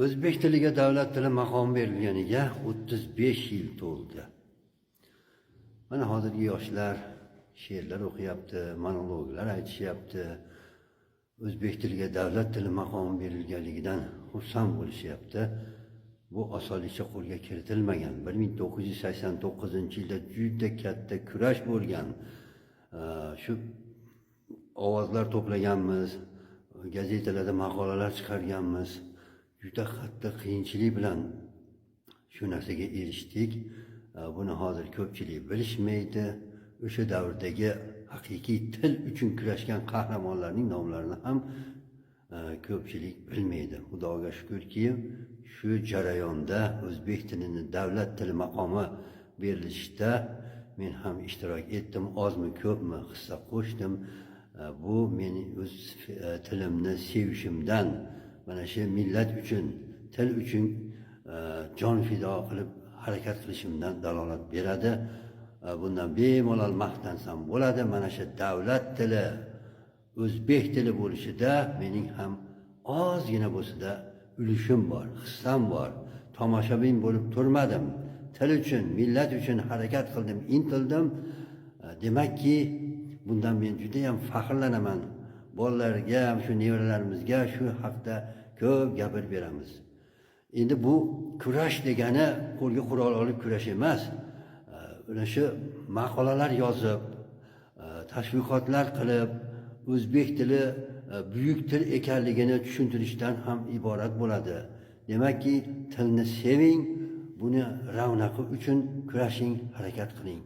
O'zbek tiliga davlat tili maqomi berilganiga 35 yil to'ldi. Mana hozirgi yoshlar she'rlar o'qiyapti, monologlar aytishyapti. O'zbek tiliga davlat tili maqomi berilganligidan xursand bo'lishyapti. Bu osonlikcha qo'lga kiritilmagan. 1989-yilda juda katta kurash bo'lgan. Shu ovozlar to'plaganmiz, gazetalarda maqolalar chiqarganmiz. Juda qattiq qiyinchilik bilan shu narsaga erishdik. Buni hozir ko'pchilik bilishmaydi. O'sha davrdagi haqiqiy til uchun kurashgan qahramonlarning nomlarini ham ko'pchilik bilmaydi. Xudoga shukrki, shu jarayonda o'zbek tilini davlat tili maqomi berilishda men ham ishtirok etdim. Ozmi ko'pmi hissa qo'shdim. Bu mening o'z tilimni sevishimdan, mana shu millat uchun, til uchun jon fido qilib harakat qilishimdan dalolat beradi. Bundan bemalol maqtansam bo'ladi. Mana shu davlat tili, o'zbek tili bo'lishida mening ham ozgina bo'lsa-da ulushim bor, hissam bor. Tomoshabin bo'lib turmadim. Til uchun, millat uchun harakat qildim, intildim. Demakki, bundan men juda ham faxrlanaman. Bolalarga ham, shu nevaralarimizga shu haqda ko'p gapirib beramiz. Endi bu kurash degani qo'lga qurol olib kurash emas. Mana shu maqolalar yozib, tashviqotlar qilib, o'zbek tili buyuk til ekanligini tushuntirishdan ham iborat bo'ladi. Demakki, tilni seving, buni ravnaqi uchun kurashing, harakat qiling.